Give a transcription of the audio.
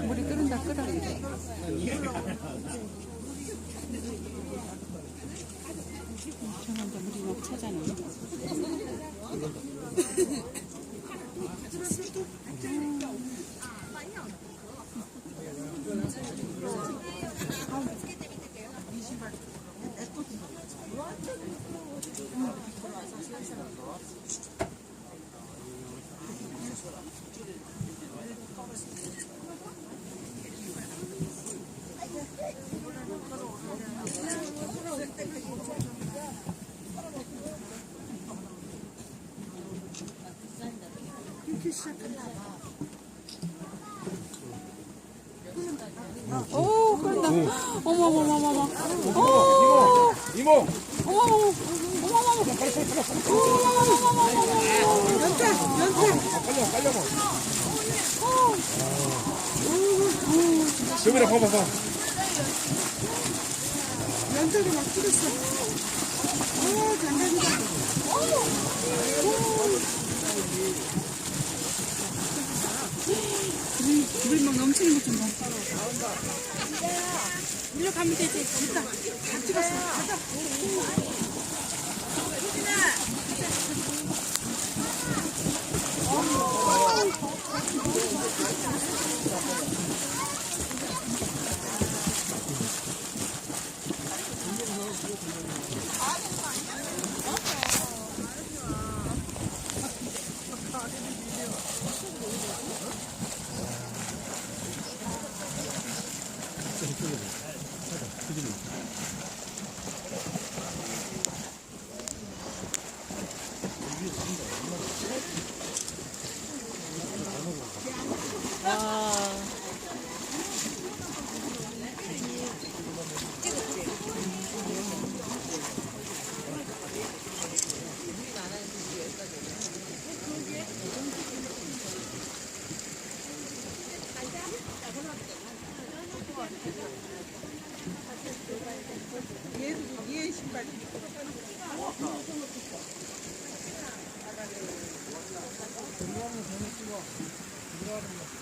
물이 끓는다, 끓어. 엄청난데 물이 막 차잖아. 오, 끓는다. 어머머머머머. 이모! 어머머머. 깔려봐. 여기다 봐봐. 연석이 막 끓었어. 오, 장난이다. 물 막 넘치는 것 좀 봐. 일로 가면 되지. 됐다. 다 찍었어. 가자. 얘 신발. 들어가면 되는 찍어. 들어가는 거.